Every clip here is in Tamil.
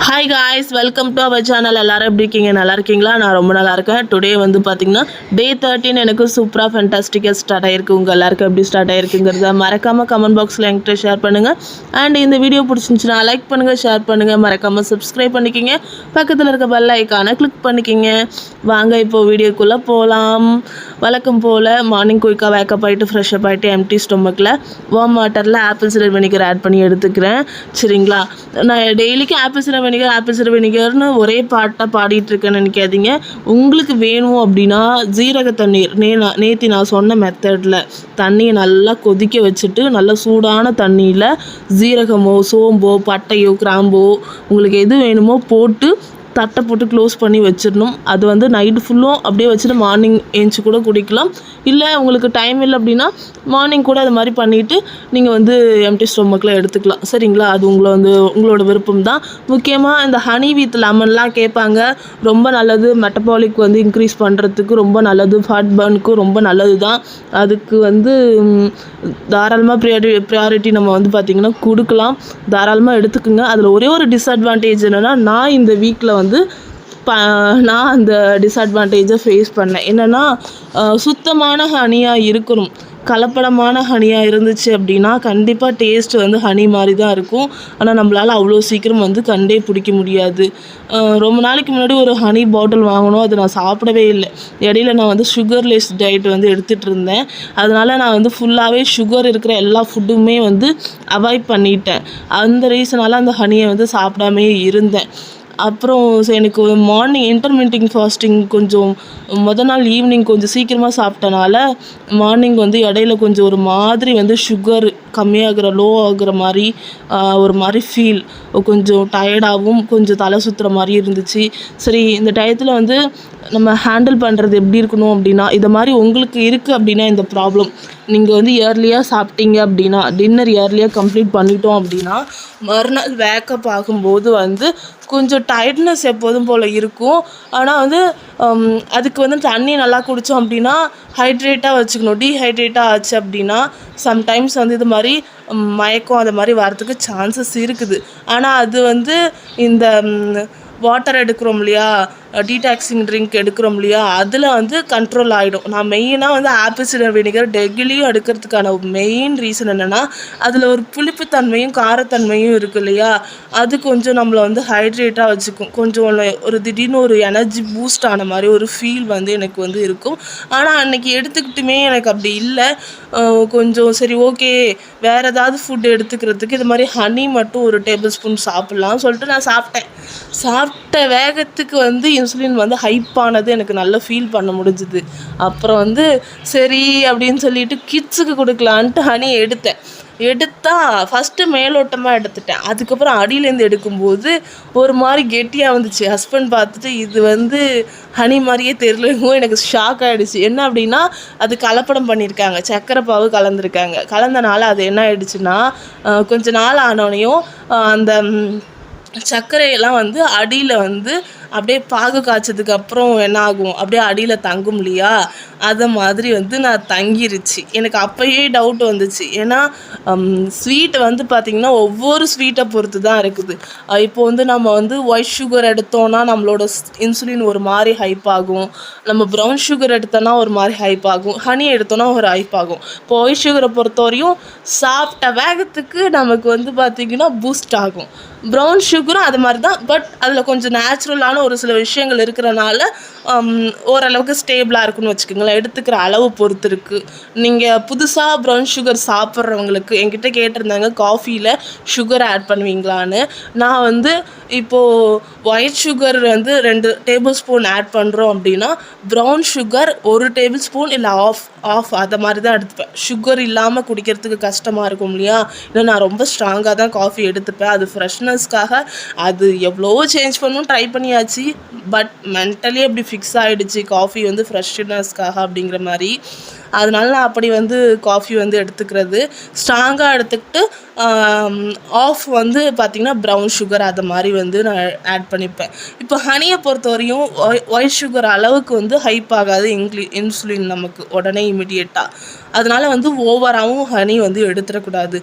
Hi guys, welcome to our channel. எல்லோரும் எப்படி இருக்கீங்க? நல்லா இருக்கீங்களா? நான் ரொம்ப நல்லா இருக்கேன். டுடே வந்து பார்த்திங்கன்னா டே 13 எனக்கு சூப்பராக ஃபேண்டாஸ்டிக்காக ஸ்டார்ட் ஆகிருக்கு. உங்கள் எல்லாருக்கும் எப்படி ஸ்டார்ட் ஆகிருக்குங்கிறத மறக்காமல் கமெண்ட் பாக்ஸில் என்கிட்ட ஷேர் பண்ணுங்கள். அண்ட் இந்த வீடியோ பிடிச்சிருந்துச்சுன்னா லைக் பண்ணுங்கள், ஷேர் பண்ணுங்கள், மறக்காமல் சப்ஸ்கிரைப் பண்ணிக்கிங்க. பக்கத்தில் இருக்க பெல் ஐக்கானை கிளிக் பண்ணிக்கிங்க. வாங்க இப்போது வீடியோக்குள்ளே போகலாம். வழக்கம் போல் மார்னிங் குயிக்காக வேக்கப் ஆகிட்டு ஃப்ரெஷ்அப் ஆகிட்டு எம்டி ஸ்டொமக்கில் வார்ம் வாட்டரில் ஆப்பிள் சிடர் வினிகர் ஆட் பண்ணி எடுத்துக்கிறேன். சரிங்களா? நான் டெய்லிக்கும் ஆப்பிள் சிடர் வினிகர்னு ஒரே பாட்டாக பாடிட்டுருக்கேன்னு நினைக்காதீங்க. உங்களுக்கு வேணும் அப்படின்னா ஜீரக தண்ணீர் நேற்று நான் சொன்ன மெத்தடில் தண்ணியை நல்லா கொதிக்க வச்சுட்டு நல்லா சூடான தண்ணியில் ஜீரகமோ சோம்போ பட்டையோ கிராம்போ உங்களுக்கு எது வேணுமோ போட்டு தட்டை போட்டு க்ளோஸ் பண்ணி வச்சிடணும். அது வந்து நைட்டு ஃபுல்லும் அப்படியே வச்சுட்டு மார்னிங் ஏஞ்சி கூட குடிக்கலாம். இல்லை உங்களுக்கு டைம் இல்லை அப்படின்னா மார்னிங் கூட அது மாதிரி பண்ணிவிட்டு நீங்கள் வந்து எம்டி ஸ்டொமக்கில் எடுத்துக்கலாம். சரிங்களா? அது உங்களோட விருப்பம் தான். முக்கியமாக இந்த ஹனி வித் லெமன்லாம் கேட்பாங்க. ரொம்ப நல்லது. மெட்டபாலிக் வந்து இன்க்ரீஸ் பண்ணுறதுக்கு ரொம்ப நல்லது. ஃபேட் பர்னுக்கும் ரொம்ப நல்லது தான். அதுக்கு வந்து தாராளமாக ப்ரியாரிட்டி நம்ம வந்து பார்த்திங்கன்னா கொடுக்கலாம். தாராளமாக எடுத்துக்கோங்க. அதில் ஒரே ஒரு டிஸ்அட்வான்டேஜ் என்னென்னா, நான் இந்த வீக்கில் நான் அந்த டிஸ்அட்வான்டேஜை ஃபேஸ் பண்ணேன். என்னென்னா, சுத்தமான ஹனியாக இருக்கணும். கலப்படமான ஹனியாக இருந்துச்சு அப்படின்னா கண்டிப்பாக டேஸ்ட் வந்து ஹனி மாதிரி தான் இருக்கும். ஆனால் நம்மளால் அவ்வளோ சீக்கிரம் வந்து கண்டே பிடிக்க முடியாது. ரொம்ப நாளைக்கு முன்னாடி ஒரு ஹனி பாட்டில் வாங்கினோம். அது நான் சாப்பிடவே இல்லை. இடையில நான் வந்து சுகர்லெஸ் டயட் வந்து எடுத்துகிட்டு இருந்தேன். அதனால் நான் வந்து ஃபுல்லாகவே சுகர் இருக்கிற எல்லா ஃபுட்டுமே வந்து அவாய்ட் பண்ணிட்டேன். அந்த ரீசனால் அந்த ஹனியை வந்து சாப்பிடாமே இருந்தேன். அப்புறம் எனக்கு மார்னிங் இன்டர்மிட்டிங் ஃபாஸ்டிங் கொஞ்சம் நாள் ஈவினிங் கொஞ்சம் சீக்கிரமாக சாப்பிட்டனால மார்னிங் வந்து இடையில கொஞ்சம் ஒரு மாதிரி வந்து சுகர் கம்மியாகிற லோ ஆகுற மாதிரி ஒரு மாதிரி ஃபீல், கொஞ்சம் டயர்டாகவும் கொஞ்சம் தலை சுற்றுற மாதிரி இருந்துச்சு. சரி, இந்த டயத்தில் வந்து நம்ம ஹேண்டில் பண்ணுறது எப்படி இருக்கணும் அப்படின்னா, இதை மாதிரி உங்களுக்கு இருக்குது அப்படின்னா இந்த ப்ராப்ளம் நீங்கள் வந்து இயர்லியாக சாப்பிட்டீங்க அப்படின்னா, டின்னர் இயர்லியாக கம்ப்ளீட் பண்ணிட்டோம் அப்படின்னா மறுநாள் வேக்கப் ஆகும்போது வந்து கொஞ்சம் டயர்ட்னஸ் எப்போதும் போல் இருக்கும். ஆனால் வந்து அதுக்கு வந்து தண்ணி நல்லா குடித்தோம் அப்படின்னா ஹைட்ரேட்டாக வச்சுக்கணும். டீஹைட்ரேட்டாக ஆச்சு அப்படின்னா சம்டைம்ஸ் வந்து இது மாதிரி மயக்கம் அது மாதிரி வரத்துக்கு சான்சஸ் இருக்குது. ஆனால் அது வந்து இந்த வாட்டர் எடுக்கிறோம் இல்லையா, டீடாக்ஸிங் ட்ரிங்க் எடுக்கிறோம் இல்லையா, அதில் வந்து கண்ட்ரோல் ஆகிடும். நான் மெயினாக வந்து ஆப்பிள் சிடர் வினிகர் டெய்லியும் எடுக்கிறதுக்கான மெயின் ரீசன் என்னென்னா, அதில் ஒரு புளிப்புத்தன்மையும் காரத்தன்மையும் இருக்குது இல்லையா, அது கொஞ்சம் நம்மளை வந்து ஹைட்ரேட்டாக வச்சுக்கும். கொஞ்சம் ஒரு திடீர்னு ஒரு எனர்ஜி பூஸ்ட் ஆன மாதிரி ஒரு ஃபீல் வந்து எனக்கு வந்து இருக்கும். ஆனால் அன்றைக்கி எடுத்துக்கிட்டுமே எனக்கு அப்படி இல்லை. கொஞ்சம் சரி ஓகே, வேறு ஏதாவது ஃபுட் எடுத்துக்கிறதுக்கு இது மாதிரி ஹனி மட்டும் ஒரு டேபிள் ஸ்பூன் சாப்பிட்லாம்னு சொல்லிட்டு நான் சாப்பிட்ட வேகத்துக்கு வந்து இன்சுலின் வந்து ஹைப்பானது எனக்கு நல்லா ஃபீல் பண்ண முடிஞ்சுது. அப்புறம் வந்து சரி அப்படின்னு சொல்லிட்டு கிட்ஸுக்கு கொடுக்கலான்ட்டு ஹனி எடுத்தால் ஃபஸ்ட்டு மேலோட்டமாக எடுத்துட்டேன். அதுக்கப்புறம் அடியிலேருந்து எடுக்கும்போது ஒரு மாதிரி கெட்டியாக வந்துச்சு. ஹஸ்பண்ட் பார்த்துட்டு இது வந்து ஹனி மாதிரியே தெரியலங்கோ. எனக்கு ஷாக் ஆகிடுச்சு. என்ன அப்படின்னா, அது கலப்படம் பண்ணியிருக்காங்க, சர்க்கரை பாவு கலந்தனால அது என்ன ஆகிடுச்சுன்னா, கொஞ்ச நாள் ஆனோடனையும் அந்த சர்க்கரையெல்லாம் வந்து அடியில் வந்து அப்படியே பாகு காய்ச்சதுக்கு அப்புறம் என்ன ஆகும், அப்படியே அடியில் தங்கும் இல்லையா, அதை மாதிரி வந்து நான் தங்கிருச்சு. எனக்கு அப்போயே டவுட் வந்துச்சு. ஏன்னா ஸ்வீட் வந்து பார்த்திங்கன்னா ஒவ்வொரு ஸ்வீட்டை பொறுத்து தான் இருக்குது. இப்போ வந்து நம்ம வந்து ஒயிட் சுகர் எடுத்தோன்னா நம்மளோட இன்சுலின் ஒரு மாதிரி ஹைப் ஆகும். நம்ம ப்ரௌன் சுகர் எடுத்தோன்னா ஒரு மாதிரி ஹைப் ஆகும். ஹனி எடுத்தோன்னா ஒரு ஹைப் ஆகும். இப்போ ஒயிட் சுகரை பொறுத்தவரையும் சாப்பிட்ட வேகத்துக்கு நமக்கு வந்து பார்த்திங்கன்னா பூஸ்ட் ஆகும். ப்ரௌன் சுகரும் அது மாதிரி தான். பட் அதில் கொஞ்சம் நேச்சுரலான ஒரு சில விஷயங்கள் இருக்கிறனால ஓரளவுக்கு ஸ்டேபிளாக இருக்குன்னு வச்சுக்கோங்களேன். எடுத்துக்கிற அளவு பொறுத்து இருக்குது. நீங்கள் புதுசாக ப்ரௌன் சுகர் சாப்பிட்றவங்களுக்கு என்கிட்ட கேட்டிருந்தாங்க, காஃபியில் சுகர் ஆட் பண்ணுவீங்களான்னு. நான் வந்து இப்போது ஒயிட் சுகர் வந்து 2 டேபிள் ஸ்பூன் ஆட் பண்ணுறோம் அப்படின்னா ப்ரௌன் சுகர் 1 டேபிள் ஸ்பூன் இல்லை ஆஃப் அதை மாதிரி தான் எடுத்துப்பேன். சுகர் இல்லாமல் குடிக்கிறதுக்கு கஷ்டமாக இருக்கும் இல்லையா, இல்லை நான் ரொம்ப ஸ்ட்ராங்காக தான் காஃபி எடுத்துப்பேன். அது ஃப்ரெஷ்னஸ்க்காக அது எவ்வளவோ சேஞ்ச் பண்ணணும் ட்ரை பண்ணியாச்சு. பட் மென்டலி அப்படி ஃபிக்ஸ் ஆகிடுச்சு காஃபி வந்து ஃப்ரெஷ்னஸ்க்காக அப்படிங்கிற மாதிரி. அதனால நான் அப்படி வந்து காஃபி வந்து எடுத்துக்கிறது. ஸ்ட்ராங்காக எடுத்துக்கிட்டு ஆஃப் வந்து பார்த்திங்கன்னா ப்ரௌன் சுகர் அது மாதிரி வந்து நான் ஆட் பண்ணிப்பேன். இப்போ ஹனியை பொறுத்தவரையும் ஒயிட் சுகர் அளவுக்கு வந்து ஹைப் ஆகாது இன்சுலின் நமக்கு உடனே இமிடியேட்டாக. அதனால் வந்து ஓவராகவும் ஹனி வந்து எடுத்துடக்கூடாது.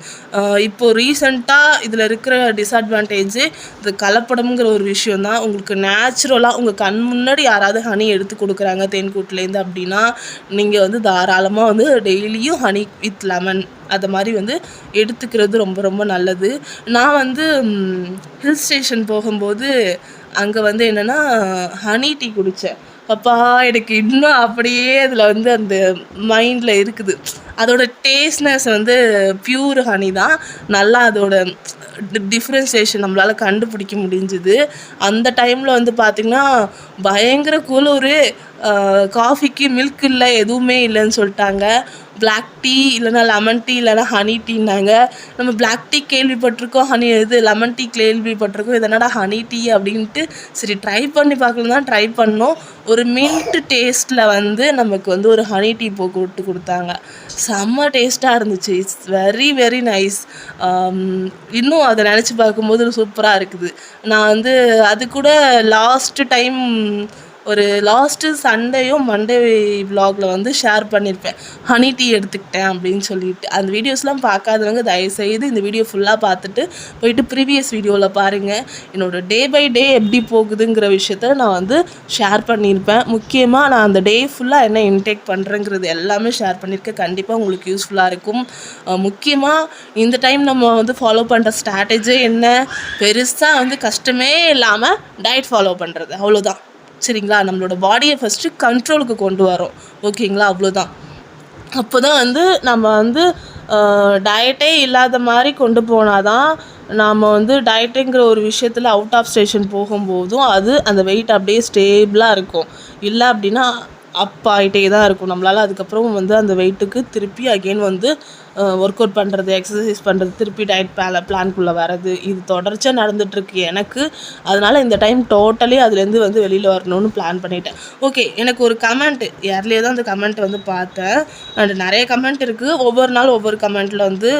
இப்போது ரீசெண்டாக இதில் இருக்கிற டிஸ்அட்வான்டேஜு இது கலப்படம்ங்கிற ஒரு விஷயந்தான். உங்களுக்கு நேச்சுரலாக உங்கள் கண் முன்னாடி யாராவது ஹனி எடுத்து கொடுக்குறாங்க தேன்கூட்டிலேருந்து அப்படின்னா நீங்கள் வந்து தாராளமாக வந்து டெய்லியும் ஹனி வித் லெமன் அது மாதிரி வந்து எடுத்துக்கிறது ரொம்ப ரொம்ப நல்லது. நான் வந்து ஹில் ஸ்டேஷன் போகும்போது அங்கே வந்து என்னென்னா ஹனி டீ குடித்தேன். அப்பா எனக்கு இன்னும் அப்படியே அதில் வந்து அந்த மைண்டில் இருக்குது. அதோட டேஸ்ட்னஸ் வந்து பியூர் ஹனி தான். நல்லா அதோட டிஃப்ரென்சியேஷன் நம்மளால் கண்டுபிடிக்க முடிஞ்சுது. அந்த டைமில் வந்து பார்த்திங்கன்னா பயங்கர குளிர். காஃபிக்கு மில்க் இல்லை, எதுவுமே இல்லைன்னு சொல்லிட்டாங்க. பிளாக் டீ இல்லைனா லெமன் டீ இல்லைனா ஹனி டீன்னாங்க. நம்ம பிளாக் டீ கேள்விப்பட்டிருக்கோம், லெமன் டீ கேள்விப்பட்டிருக்கோம், இதனடா ஹனி டீ அப்படின்ட்டு சரி ட்ரை பண்ணி பார்க்கலாம் தான் ட்ரை பண்ணோம். ஒரு மின்ட் டேஸ்ட்டில் வந்து நமக்கு வந்து ஒரு ஹனி டீ போட்டு கொடுத்தாங்க. செம்ம டேஸ்ட்டாக இருந்துச்சு. It's very very nice. இன்னும் அதை நினச்சி பார்க்கும்போது சூப்பராக இருக்குது. நான் வந்து அது கூட லாஸ்ட்டு டைம் ஒரு லாஸ்ட்டு சண்டேயோ மண்டே விலாகில் வந்து ஷேர் பண்ணியிருப்பேன், ஹனி டீ எடுத்துக்கிட்டேன் அப்படின்னு சொல்லிட்டு. அந்த வீடியோஸ்லாம் பார்க்காதவங்க தயவுசெய்து இந்த வீடியோ ஃபுல்லாக பார்த்துட்டு போயிட்டு ப்ரீவியஸ் வீடியோவில் பாருங்கள். என்னோடய டே பை டே எப்படி போகுதுங்கிற விஷயத்த நான் வந்து ஷேர் பண்ணியிருப்பேன். முக்கியமாக நான் அந்த டே ஃபுல்லாக என்ன இன்டேக் பண்ணுறேங்கிறது எல்லாமே ஷேர் பண்ணியிருக்கேன். கண்டிப்பாக உங்களுக்கு யூஸ்ஃபுல்லாக இருக்கும். முக்கியமாக இந்த டைம் நம்ம வந்து ஃபாலோ பண்ணுற ஸ்ட்ராட்டஜி என்ன, பெருசாக வந்து கஷ்டமே இல்லாமல் டயட் ஃபாலோ பண்ணுறது, அவ்வளோதான். சரிங்களா? நம்மளோட பாடியை ஃபஸ்ட்டு கண்ட்ரோலுக்கு கொண்டு வரோம். ஓகேங்களா? அவ்வளோதான். அப்போ தான் வந்து நம்ம வந்து டயட்டே இல்லாத மாதிரி கொண்டு போனால் தான் நாம் வந்து டயட்டுங்கிற ஒரு விஷயத்தில் அவுட் ஆஃப் ஸ்டேஷன் போகும்போதும் அது அந்த வெயிட் அப்படியே ஸ்டேபிளாக இருக்கும். இல்லை அப்படின்னா அப் ஆகிட்டே தான் இருக்கும். நம்மளால் அதுக்கப்புறம் வந்து அந்த வெயிட்டுக்கு திருப்பி அகெயின் வந்து ஒர்க் அவுட் பண்ணுறது, எக்ஸசைஸ் பண்ணுறது, திருப்பி டயட் பிளான்குள்ளே வர்றது, இது தொடர்ச்சியாக நடந்துகிட்ருக்கு எனக்கு. அதனால் இந்த டைம் டோட்டலி அதுலேருந்து வந்து வெளியில் வரணும்னு பிளான் பண்ணிட்டேன். ஓகே, எனக்கு ஒரு கமெண்ட் யார்லேயே தான் அந்த கமெண்ட் வந்து பார்த்தேன். அண்ட் நிறைய கமெண்ட் இருக்குது. ஒவ்வொரு நாள் ஒவ்வொரு கமெண்ட்டில் வந்து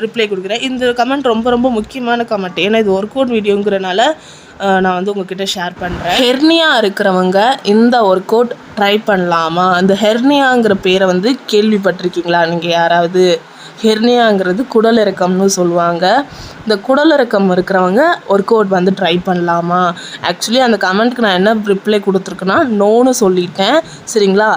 ரிப்ளை கொடுக்குறேன். இந்த கமெண்ட் ரொம்ப ரொம்ப முக்கியமான கமெண்ட். ஏன்னா இது ஒர்க் அவுட் வீடியோங்கிறனால நான் வந்து உங்ககிட்ட ஷேர் பண்ணுறேன். ஹெர்னியா இருக்கிறவங்க இந்த ஒர்க் அவுட் ட்ரை பண்ணலாமா? அந்த ஹெர்னியாங்கிற பேரை வந்து கேள்விப்பட்டிருக்கீங்களா நீங்கள் யாராவது? ஹெர்னியாங்கிறது குடல் இறக்கம்னு சொல்லுவாங்க. இந்த குடல் இறக்கம் இருக்கிறவங்க ஒர்க் அவுட் வந்து ட்ரை பண்ணலாமா? ஆக்சுவலி அந்த கமெண்ட்க்கு நான் என்ன ரிப்ளை கொடுத்துருக்கேன்னா நோன்னு சொல்லிட்டேன். சரிங்களா?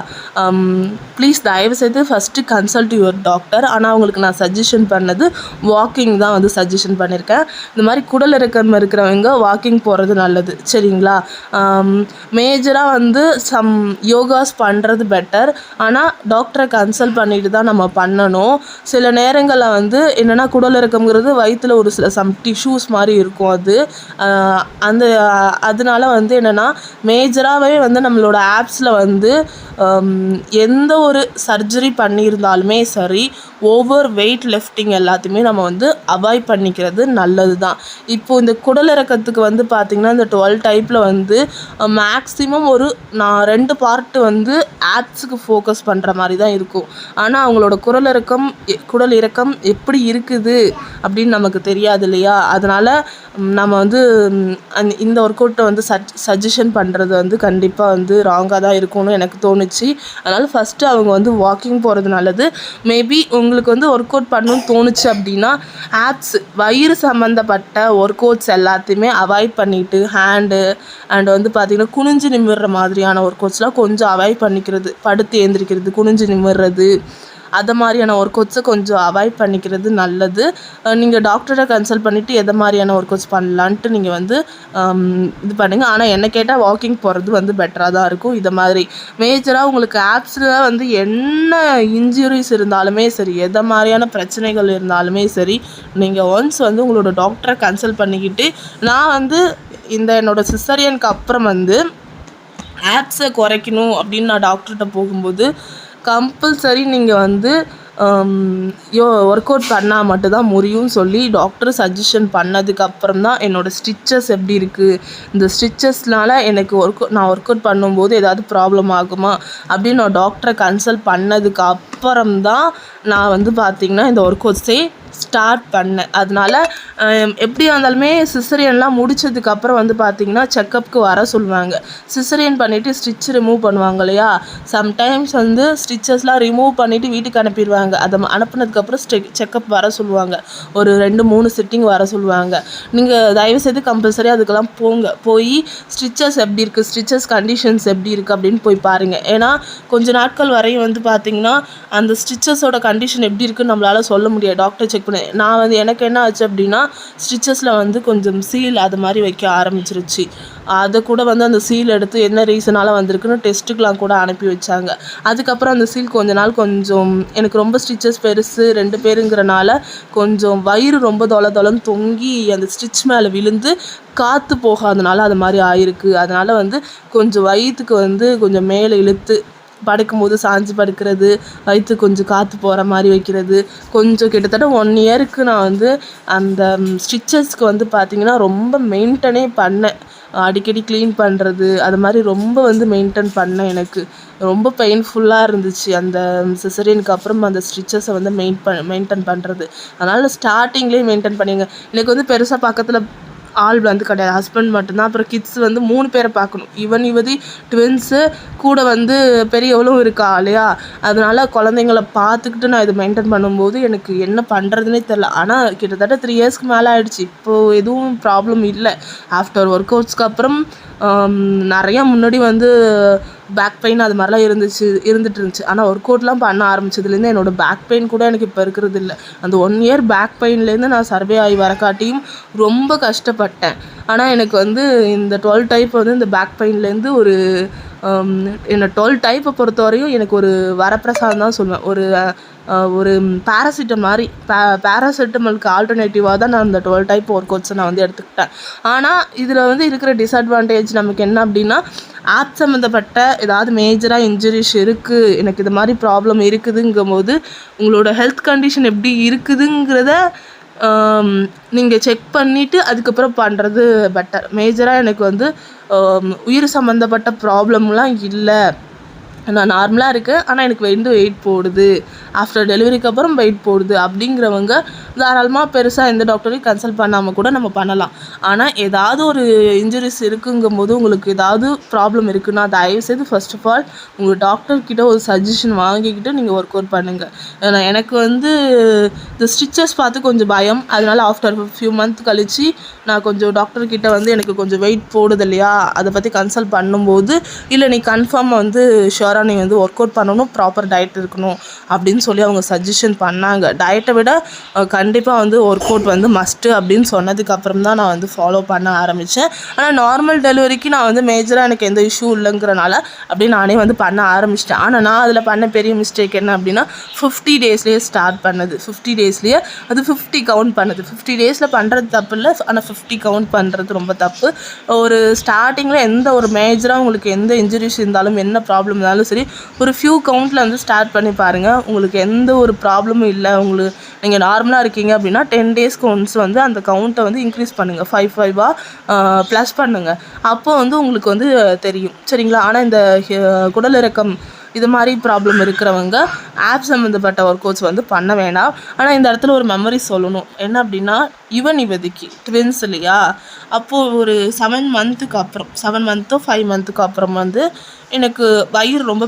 ப்ளீஸ் தயவுசெய்து ஃபஸ்ட்டு கன்சல்ட் யுவர் டாக்டர். ஆனால் அவங்களுக்கு நான் சஜஷன் பண்ணது வாக்கிங் தான் வந்து சஜஷன் பண்ணியிருக்கேன். இந்த மாதிரி குடல் இறக்கம் இருக்கிறவங்க வாக்கிங் போகிறது நல்லது. சரிங்களா? மேஜராக வந்து சம் யோகாஸ் பண்ணுறது பெட்டர். ஆனால் டாக்டரை கன்சல்ட் பண்ணிட்டு தான் நம்ம பண்ணணும். சில நேரங்களில் வந்து என்னென்னா குடல் இறக்கம்ங்கிறது வயிற்றில் ஒரு சில சம் டிஷ்யூஸ் மாதிரி இருக்கும். அது அதனால வந்து என்னென்னா மேஜராகவே வந்து நம்மளோட ஆப்ஸில் வந்து எந்த ஒரு சர்ஜரி பண்ணியிருந்தாலுமே சரி, ஓவர் வெயிட் லிஃப்டிங் எல்லாத்தையுமே நம்ம வந்து அவாய்ட் பண்ணிக்கிறது நல்லது தான். இப்போது இந்த குடல் இறக்கத்துக்கு வந்து பார்த்திங்கன்னா இந்த 12 டைப்பில் வந்து மேக்ஸிமம் ஒரு 2 பார்ட்டு வந்து ஆப்ஸுக்கு ஃபோக்கஸ் பண்ணுற மாதிரி தான் இருக்கும். ஆனால் அவங்களோட குடல் இறக்கம் எப்படி இருக்குது அப்படின்னு நமக்கு தெரியாது இல்லையா? அதனால் நம்ம வந்து இந்த ஒர்க் அவுட்டை வந்து சஜஷன் பண்ணுறது வந்து கண்டிப்பாக வந்து ராங்காக தான் இருக்கும்னு எனக்கு தோணுச்சு. அதனால் ஃபஸ்ட்டு அவங்க வந்து வாக்கிங் போகிறது நல்லது. மேபி உங்களுக்கு வந்து ஒர்க் அவுட் பண்ணணும்னு தோணுச்சு அப்படின்னா ஆப்ஸ் வயிறு சம்மந்தப்பட்ட ஒர்க் அவுட்ஸ் எல்லாத்தையுமே அவாய்ட் பண்ணிவிட்டு ஹேண்டு அண்ட் வந்து பார்த்திங்கன்னா குனிஞ்சு நிமிர்ற மாதிரியான ஒர்க் அவுட்ஸ்லாம் கொஞ்சம் அவாய்ட் பண்ணிக்கிறது. படுத்து எழுந்திரிக்கிறது, குனிஞ்சு நிமிர்றது, அது மாதிரியான ஒர்க் அவுட்ஸை கொஞ்சம் அவாய்ட் பண்ணிக்கிறது நல்லது. நீங்கள் டாக்டரை கன்சல்ட் பண்ணிவிட்டு எதை மாதிரியான ஒர்க் அவுட்ஸ் பண்ணலான்ட்டு நீங்கள் வந்து இது பண்ணுங்கள். ஆனால் என்ன கேட்டால் வாக்கிங் போகிறது வந்து பெட்டராக தான் இருக்கும். இதை மாதிரி மேஜராக உங்களுக்கு ஆப்ஸில் வந்து என்ன இன்ஜுரிஸ் இருந்தாலுமே சரி, எதை மாதிரியான பிரச்சனைகள் இருந்தாலுமே சரி, நீங்கள் ஒன்ஸ் வந்து உங்களோட டாக்டரை கன்சல்ட் பண்ணிக்கிட்டு நான் வந்து என்னோடய சிசரியனுக்கு அப்புறம் வந்து ஆப்ஸை குறைக்கணும் அப்படின்னு நான் டாக்டர்கிட்ட போகும்போது கம்பல்சரி நீங்கள் வந்து ஒர்க் அவுட் பண்ணால் மட்டும்தான் முடியும்னு சொல்லி டாக்டர் சஜஷன் பண்ணதுக்கப்புறம் தான் என்னோடய ஸ்டிச்சஸ் எப்படி இருக்குது, இந்த ஸ்டிச்சஸ்னால் எனக்கு நான் ஒர்க் அவுட் பண்ணும்போது ஏதாவது ப்ராப்ளம் ஆகுமா அப்படின்னு நான் டாக்டரை கன்சல்ட் பண்ணதுக்கு அப்புறம் தான் நான் வந்து பார்த்திங்கன்னா இந்த ஒர்க் அவுட்ஸே ஸ்டார்ட் பண்ணேன். அதனால எப்படியா இருந்தாலுமே சிசரியன்லாம் முடிச்சதுக்கப்புறம் வந்து பார்த்திங்கன்னா செக்கப்புக்கு வர சொல்லுவாங்க. சிசரியன் பண்ணிவிட்டு ஸ்டிச் ரிமூவ் பண்ணுவாங்க இல்லையா, சம்டைம்ஸ் வந்து ஸ்டிச்சஸ்லாம் ரிமூவ் பண்ணிவிட்டு வீட்டுக்கு அனுப்பிடுவாங்க. அதை அனுப்புனதுக்கப்புறம் செக்கப் வர சொல்லுவாங்க. ஒரு 2-3 சிட்டிங் வர சொல்லுவாங்க. நீங்கள் தயவுசெய்து கம்பல்சரி அதுக்கெல்லாம் போங்க. போய் ஸ்டிச்சஸ் எப்படி இருக்குது, ஸ்டிச்சஸ் கண்டிஷன்ஸ் எப்படி இருக்குது அப்படின்னு போய் பாருங்கள். ஏன்னா கொஞ்ச நாட்கள் வரையும் வந்து பார்த்திங்கன்னா அந்த ஸ்டிச்சஸோட கண்டிஷன் எப்படி இருக்குன்னு நம்மளால் சொல்ல முடியாது. டாக்டர் செக் பண்ணி நான் வந்து எனக்கு என்ன ஆச்சு அப்படின்னா ஸ்டிச்சஸில் வந்து கொஞ்சம் சீல் அது மாதிரி வைக்க ஆரம்பிச்சிருச்சு. அதை கூட வந்து அந்த சீல் எடுத்து என்ன ரீசனால் வந்திருக்குன்னு டெஸ்ட்டுக்கெலாம் கூட அனுப்பி வச்சாங்க. அதுக்கப்புறம் அந்த சீல் கொஞ்ச நாள் கொஞ்சம் எனக்கு ரொம்ப ஸ்டிச்சஸ் பெருசு 2 பேருங்கிறனால கொஞ்சம் வயிறு ரொம்ப தொலைன்னு தொங்கி அந்த ஸ்டிச் மேலே விழுந்து காற்று போகாதனால அது மாதிரி ஆயிருக்கு. அதனால் வந்து கொஞ்சம் வயிற்றுக்கு வந்து கொஞ்சம் மேலே இழுத்து படுக்கும்போது சாஞ்சு படுக்கிறது, வயிற்று கொஞ்சம் காற்று போகிற மாதிரி வைக்கிறது, கொஞ்சம் கிட்டத்தட்ட 1 இயருக்கு நான் வந்து அந்த ஸ்டிச்சஸ்க்கு வந்து பார்த்திங்கன்னா ரொம்ப மெயின்டனே பண்ணேன். அடிக்கடி க்ளீன் பண்ணுறது அது மாதிரி ரொம்ப வந்து மெயின்டைன் பண்ணேன். எனக்கு ரொம்ப பெயின்ஃபுல்லாக இருந்துச்சு அந்த சிசரியனுக்கு அப்புறம் அந்த ஸ்டிச்சஸை வந்து மெயின்டைன் பண்ணுறது. அதனால் ஸ்டார்டிங்லேயே மெயின்டைன் பண்ணிங்க. எனக்கு வந்து பெருசாக பக்கத்தில் ஆள் வந்து கிடையாது, ஹஸ்பண்ட் மட்டும்தான். அப்புறம் கிட்ஸ் வந்து 3 பேரை பார்க்கணும். யுவதி ட்வின்ஸு கூட வந்து பெரியவளும் இருக்கா இல்லையா, அதனால் குழந்தைங்கள பார்த்துக்கிட்டு நான் இதை மெயின்டைன் பண்ணும்போது எனக்கு என்ன பண்ணுறதுனே தெரில. ஆனால் கிட்டத்தட்ட 3 இயர்ஸ்க்கு மேலே ஆகிடுச்சு. இப்போது எதுவும் ப்ராப்ளம் இல்லை. ஆஃப்டர் ஒர்க் அவுட்ஸ்க்கு அப்புறம் நிறையா முன்னாடி வந்து பேக் பெயின் அது மாதிரிலாம் இருந்துட்டு இருந்துச்சு. ஆனால் ஒர்க் அவுட்லாம் பண்ண ஆரம்பிச்சதுலேருந்து என்னோடய பேக் பெயின் கூட எனக்கு இப்போ இருக்கிறது இல்லை. அந்த 1 இயர் பேக் பெயின்லேருந்து நான் சர்வே ஆகி வரக்காட்டியும் ரொம்ப கஷ்டப்பட்டேன். ஆனால் எனக்கு வந்து இந்த 12 டைப் வந்து இந்த பேக் பெயின்லேருந்து ஒரு என்ன 12 டைப்பை பொறுத்தவரையும் எனக்கு ஒரு வரப்பிரசாதம் தான் சொல்லுவேன். ஒரு பேராசிட்டமாலுக்கு ஆல்டர்னேட்டிவாக தான் நான் இந்த 12 டைப் ஒர்க் அவுட்ஸை நான் வந்து எடுத்துக்கிட்டேன். ஆனால் இதில் வந்து இருக்கிற டிஸ்அட்வான்டேஜ் நமக்கு என்ன அப்படின்னா, ஆப் சம்மந்தப்பட்ட ஏதாவது மேஜராக இன்ஜுரிஸ் இருக்குது, எனக்கு இது மாதிரி ப்ராப்ளம் இருக்குதுங்கும்போது உங்களோட ஹெல்த் கண்டிஷன் எப்படி இருக்குதுங்கிறத நீங்கள் செக் பண்ணிவிட்டு அதுக்கப்புறம் பண்ணுறது பெட்டர். மேஜராக எனக்கு வந்து உயிர் சம்மந்தப்பட்ட ப்ராப்ளம்லாம் இல்லை, நான் நார்மலாக இருக்கேன், ஆனால் எனக்கு வெயிட் போடுது, ஆஃப்டர் டெலிவரிக்கு அப்புறம் வெயிட் போடுது அப்படிங்கிறவங்க தாராளமாக பெருசாக எந்த டாக்டரையும் கன்சல்ட் பண்ணாமல் கூட நம்ம பண்ணலாம். ஆனால் ஏதாவது ஒரு இன்ஜுரிஸ் இருக்குங்கும்போது உங்களுக்கு ஏதாவது ப்ராப்ளம் இருக்குன்னா தயவுசெய்து ஃபர்ஸ்ட் ஆஃப் ஆல் உங்கள் டாக்டர்கிட்ட ஒரு சஜஷன் வாங்கிக்கிட்டு நீங்கள் ஒர்க் அவுட் பண்ணுங்கள். ஏன்னா எனக்கு வந்து இந்த ஸ்டிச்சஸ் பார்த்து கொஞ்சம் பயம். அதனால் ஆஃப்டர் ஃபியூ மந்த் கழித்து நான் கொஞ்சம் டாக்டர்கிட்ட வந்து எனக்கு கொஞ்சம் வெயிட் போடுது இல்லையா, அதை பற்றி கன்சல்ட் பண்ணும்போது இல்லை நீ கன்ஃபார்மாக வந்து ஷுவராக நீ வந்து ஒர்க் அவுட் பண்ணணும், ப்ராப்பர் டயட் இருக்கணும் அப்படின்னு சொல்லி அவங்க சஜஷன் பண்ணாங்க. டயட்டை விட கண்டிப்பாக வந்து ஒர்க் அவுட் வந்து மஸ்ட்டு அப்படின்னு சொன்னதுக்கப்புறம் தான் நான் வந்து ஃபாலோ பண்ண ஆரம்பித்தேன். ஆனால் நார்மல் டெலிவரிக்கு நான் வந்து மேஜராக எனக்கு எந்த இஷ்யூ இல்லைங்கிறனால அப்படி நானே வந்து பண்ண ஆரம்பிச்சிட்டேன். ஆனால் நான் அதில் பண்ண பெரிய மிஸ்டேக் என்ன அப்படின்னா 50 டேஸ்லேயே ஸ்டார்ட் பண்ணது. 50 டேஸ்லேயே அது 50 கவுண்ட் பண்ணது. 50 டேஸில் பண்ணுறது தப்பு இல்லை, ஆனால் 50 கவுண்ட் பண்ணுறது ரொம்ப தப்பு. ஒரு ஸ்டார்டிங்கில் எந்த ஒரு மேஜராக உங்களுக்கு எந்த இன்ஜுரிஸ் இருந்தாலும் என்ன ப்ராப்ளம் இருந்தாலும் சரி, ஒரு ஃபியூ கவுண்ட்டில் வந்து ஸ்டார்ட் பண்ணி பாருங்கள். உங்களுக்கு எந்த ஒரு ப்ராப்ளமும் இல்லை, உங்களுக்கு நீங்கள் நார்மலாக இருக்கீங்க அப்படின்னா 10 டேஸ்க்கு ஒன்ஸ் வந்து அந்த கவுண்ட்டை வந்து இன்க்ரீஸ் பண்ணுங்கள், 5 ப்ளஸ் பண்ணுங்கள். அப்போ வந்து உங்களுக்கு வந்து தெரியும், சரிங்களா. ஆனால் இந்த குடல் இறக்கம் இது மாதிரி ப்ராப்ளம் இருக்கிறவங்க ஆப் சம்மந்தப்பட்ட ஒர்க் அவுட்ஸ் வந்து பண்ண வேண்டாம். ஆனால் இந்த இடத்துல ஒரு மெமரி சொல்லணும். என்ன அப்படின்னா, யுவதிக்கு ட்வின்ஸ் இல்லையா, அப்போது ஒரு 7 மந்த்துக்கு அப்புறம் 7 மந்த்தோ 5 மந்த்துக்கு அப்புறம் வந்து எனக்கு வயிறு ரொம்ப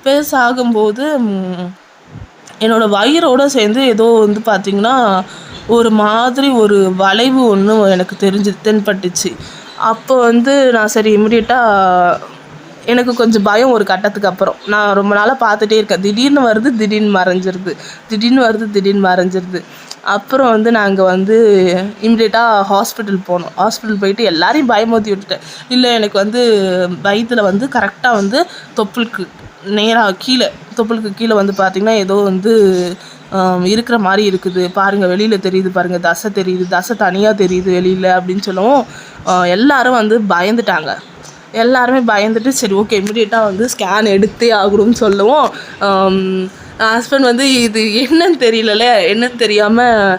பெருசாகும்போது என்னோடய வயிறோடு சேர்ந்து ஏதோ வந்து பார்த்திங்கன்னா ஒரு மாதிரி ஒரு வளைவு ஒன்று எனக்கு தென்பட்டுச்சு. அப்போ வந்து நான் சரி இமிடியேட்டாக எனக்கு கொஞ்சம் பயம். ஒரு கட்டத்துக்கு அப்புறம் நான் ரொம்ப நாளாக பார்த்துட்டே இருக்கேன், திடீர்னு வருது திடீர்னு மறைஞ்சிருது. அப்புறம் வந்து நாங்கள் வந்து இமிடியேட்டாக ஹாஸ்பிட்டல் போனோம். ஹாஸ்பிட்டல் போயிட்டு எல்லாரையும் பயமுறுத்தி விட்டுட்டேன். இல்லை எனக்கு வந்து வயிற்றில் வந்து கரெக்டாக வந்து தொப்புளுக்கு கீழே வந்து பார்த்திங்கன்னா ஏதோ வந்து இருக்கிற மாதிரி இருக்குது பாருங்கள், வெளியில் தெரியுது பாருங்கள், தசை தனியாக தெரியுது வெளியில் அப்படின்னு சொல்லவும் எல்லாரும் வந்து பயந்துட்டாங்க. எல்லாருமே பயந்துட்டு சரி ஓகே இமிடியேட்டாக வந்து ஸ்கேன் எடுத்தே ஆகணும்னு சொல்லவும் ஹஸ்பண்ட் வந்து இது என்னன்னு தெரியலல, என்னன்னு தெரியாமல்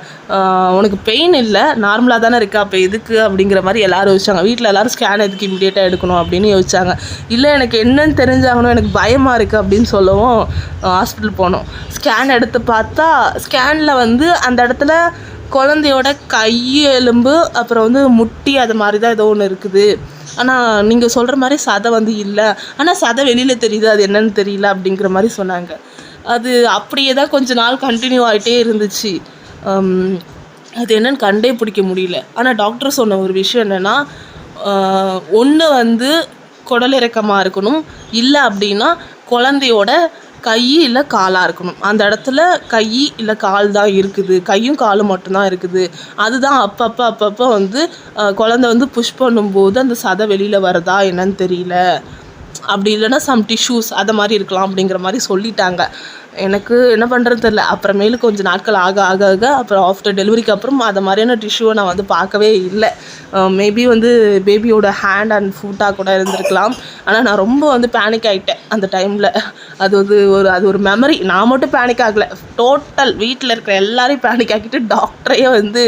உனக்கு பெயின் இல்லை, நார்மலாக தானே இருக்கா, அப்போ எதுக்கு அப்படிங்கிற மாதிரி எல்லோரும் யோசிச்சாங்க. வீட்டில் எல்லோரும் ஸ்கேன் எதுக்கு இமீடியட்டாக எடுக்கணும் அப்படின்னு யோசிச்சாங்க. இல்லை எனக்கு என்னன்னு தெரிஞ்சாகணும், எனக்கு பயமாக இருக்குது அப்படின்னு சொல்லவும் ஹாஸ்பிட்டல் போனோம். ஸ்கேன் எடுத்து பார்த்தா ஸ்கேனில் வந்து அந்த இடத்துல குழந்தையோட கை எலும்பு அப்புறம் வந்து முட்டி அது மாதிரி தான் ஏதோ ஒன்று இருக்குது. ஆனால் நீங்கள் சொல்கிற மாதிரி சதை வந்து இல்லை, ஆனால் சதை வெளியில் தெரியுது, அது என்னன்னு தெரியல அப்படிங்கிற மாதிரி சொன்னாங்க. அது அப்படியே தான் கொஞ்ச நாள் கண்டினியூ ஆகிட்டே இருந்துச்சு. அது என்னன்னு கண்டே பிடிக்க முடியல. ஆனால் டாக்டர் சொன்ன ஒரு விஷயம் என்னென்னா, ஒன்று வந்து குடலிறக்கமாக இருக்கணும், இல்லை அப்படின்னா குழந்தையோட கை இல்லை காலாக இருக்கணும். அந்த இடத்துல கை இல்லை கால் தான் இருக்குது, கையும் காலும் மட்டும்தான் இருக்குது. அதுதான் அப்பப்போ வந்து குழந்தை வந்து புஷ் பண்ணும்போது அந்த சதை வெளியில் வருதா என்னன்னு தெரியல, அப்படி இல்லைன்னா சம் டிஷ்யூஸ் அதை மாதிரி இருக்கலாம் அப்படிங்கிற மாதிரி சொல்லிட்டாங்க. எனக்கு என்ன பண்ணுறது தெரில. அப்புறமேலு கொஞ்சம் நாட்கள் ஆக ஆக ஆக அப்புறம் ஆஃப்டர் டெலிவரிக்கு அப்புறம் அது மாதிரியான டிஷ்யூவை நான் வந்து பார்க்கவே இல்லை. மேபி வந்து பேபியோட ஹேண்ட் அண்ட் ஃபுட்டாக கூட இருந்திருக்கலாம். ஆனால் நான் ரொம்ப வந்து பேனிக் ஆகிட்டேன் அந்த டைமில். அது ஒரு மெமரி. நான் மட்டும் பேனிக் ஆகலை, டோட்டல் வீட்டில் இருக்கிற எல்லாரையும் பேனிக் ஆக்கிட்டு டாக்டரையே வந்து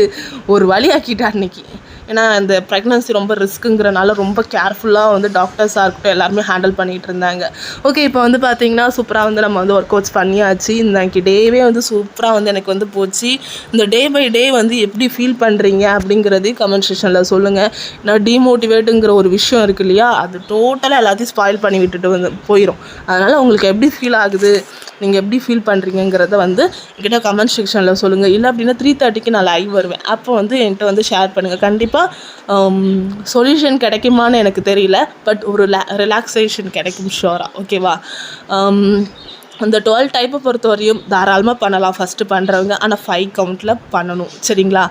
ஒரு வழி ஆக்கிட்டேன் அன்றைக்கி. ஏன்னா இந்த ப்ரெக்னன்சி ரொம்ப ரிஸ்க்குங்கிறனால ரொம்ப கேர்ஃபுல்லாக வந்து டாக்டர்ஸாக இருக்கட்டும் எல்லாருமே ஹேண்டில் பண்ணிகிட்டு இருந்தாங்க. ஓகே, இப்போ வந்து பார்த்திங்கன்னா சூப்பராக வந்து நம்ம வந்து ஒர்க் அவுட்ஸ் பண்ணியாச்சு. இன்றைக்கி டேவே வந்து சூப்பராக வந்து எனக்கு வந்து போச்சு. இந்த டே பை டே வந்து எப்படி ஃபீல் பண்ணுறீங்க அப்படிங்கிறதையும் கமெண்ட் செக்ஷனில் சொல்லுங்கள். நான் டீமோட்டிவேட்டுங்கிற ஒரு விஷயம் இருக்குது இல்லையா, அது டோட்டலாக எல்லாத்தையும் ஸ்பாயில் பண்ணி விட்டுட்டு வந்து போயிடும். அதனால் உங்களுக்கு எப்படி ஃபீல் ஆகுது, நீங்கள் எப்படி ஃபீல் பண்ணுறீங்கிறத வந்து என்கிட்ட கமெண்ட் செக்ஷனில் சொல்லுங்கள். இல்லை அப்படின்னா 3:30க்கு நான் லைவ் வருவேன். அப்போ வந்து என்கிட்ட வந்து ஷேர் பண்ணுங்கள். கண்டிப்பாக சொல்யூஷன் கிடைக்குமான்னு எனக்கு தெரியல, பட் ஒரு ரிலாக்ஸேஷன் கிடைக்கும் ஷோராக. ஓகேவா? அந்த 12 டைப்பை பொறுத்த வரையும் தாராளமாக பண்ணலாம் ஃபஸ்ட்டு பண்ணுறவங்க. ஆனால் 5 கவுண்டில் பண்ணணும், சரிங்களா?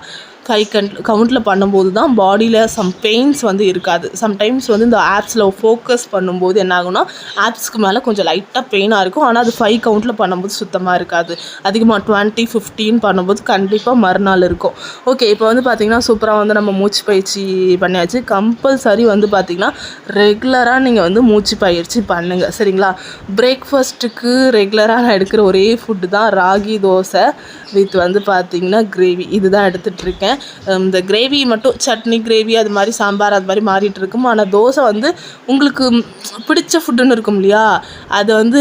5 கவுண்டில் பண்ணும்போது தான் பாடியில் சம் பெயின்ஸ் வந்து இருக்காது. சம்டைம்ஸ் வந்து இந்த ஆப்ஸில் ஃபோக்கஸ் பண்ணும்போது என்ன ஆகும்னா, ஆப்ஸ்க்கு மேலே கொஞ்சம் லைட்டாக பெயினாக இருக்கும். ஆனால் அது 5 கவுண்டில் பண்ணும்போது சுத்தமாக இருக்காது. அதிகமாக 20, 15 பண்ணும்போது கண்டிப்பாக மறுநாள் இருக்கும். ஓகே, இப்போ வந்து பார்த்திங்கன்னா சூப்பராக வந்து நம்ம மூச்சு பயிற்சி பண்ணியாச்சு. கம்பல்சரி வந்து பார்த்திங்கன்னா ரெகுலராக நீங்கள் வந்து மூச்சு பயிற்சி பண்ணுங்கள், சரிங்களா? பிரேக்ஃபாஸ்ட்டுக்கு ரெகுலராக நான் எடுக்கிற ஒரே ஃபுட்டு தான் ராகி தோசை வித் வந்து பார்த்திங்கன்னா கிரேவி. இது தான் எடுத்துகிட்ருக்கேன். இந்த கிரேவி மட்டும் சட்னி கிரேவி அது மாதிரி சாம்பார் அது மாதிரி மாறிட்டு இருக்கும். ஆனால் தோசை வந்து உங்களுக்கு பிடிச்ச ஃபுட்டுன்னு இருக்கும் இல்லையா, அதை வந்து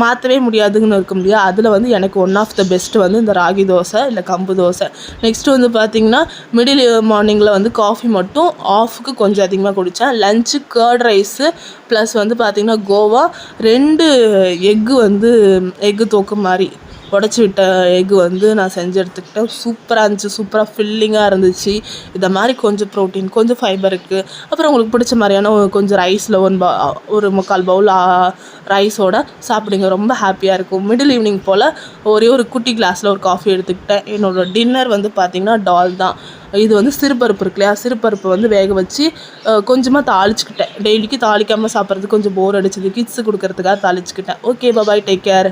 மாற்றவே முடியாதுன்னு இருக்கும் இல்லையா, அதில் வந்து எனக்கு ஒன் ஆஃப் த பெஸ்ட்டு வந்து இந்த ராகி தோசை இல்லை கம்பு தோசை. நெக்ஸ்ட்டு வந்து பார்த்திங்கன்னா மிடில் மார்னிங்கில் வந்து காஃபி மட்டும் ஆஃபுக்கு கொஞ்சம் அதிகமாக குடித்தேன். லஞ்சு கர்ட் ரைஸு ப்ளஸ் வந்து பார்த்திங்கன்னா கோவா 2 எக்கு வந்து எக்கு தோக்கு மாதிரி உடச்சி விட்ட எக்கு வந்து நான் செஞ்சு எடுத்துக்கிட்டேன். சூப்பராக இருந்துச்சு, சூப்பராக ஃபில்லிங்காக இருந்துச்சு. இதை மாதிரி கொஞ்சம் ப்ரோட்டீன் கொஞ்சம் ஃபைபருக்கு அப்புறம் உங்களுக்கு பிடிச்ச மாதிரியான கொஞ்சம் ரைஸில் ஒரு 3/4 பவுல் ரைஸோடு சாப்பிடுங்க, ரொம்ப ஹாப்பியாக இருக்கும். மிடில் ஈவினிங் போல் ஒரே ஒரு குட்டி கிளாஸில் ஒரு காஃபி எடுத்துக்கிட்டேன். என்னோடய டின்னர் வந்து பார்த்திங்கன்னா டால் தான். இது வந்து சிறுபருப்பு இருக்கு இல்லையா, சிறுபருப்பு வந்து வேக வச்சு கொஞ்சமாக தாளிச்சுக்கிட்டேன். டெய்லிக்கு தாளிக்காமல் சாப்பிட்றது கொஞ்சம் போர் அடிச்சது, கிட்ஸு கொடுக்கறதுக்காக தாளிச்சுக்கிட்டேன். ஓகே, பாய், டேக் கேர்.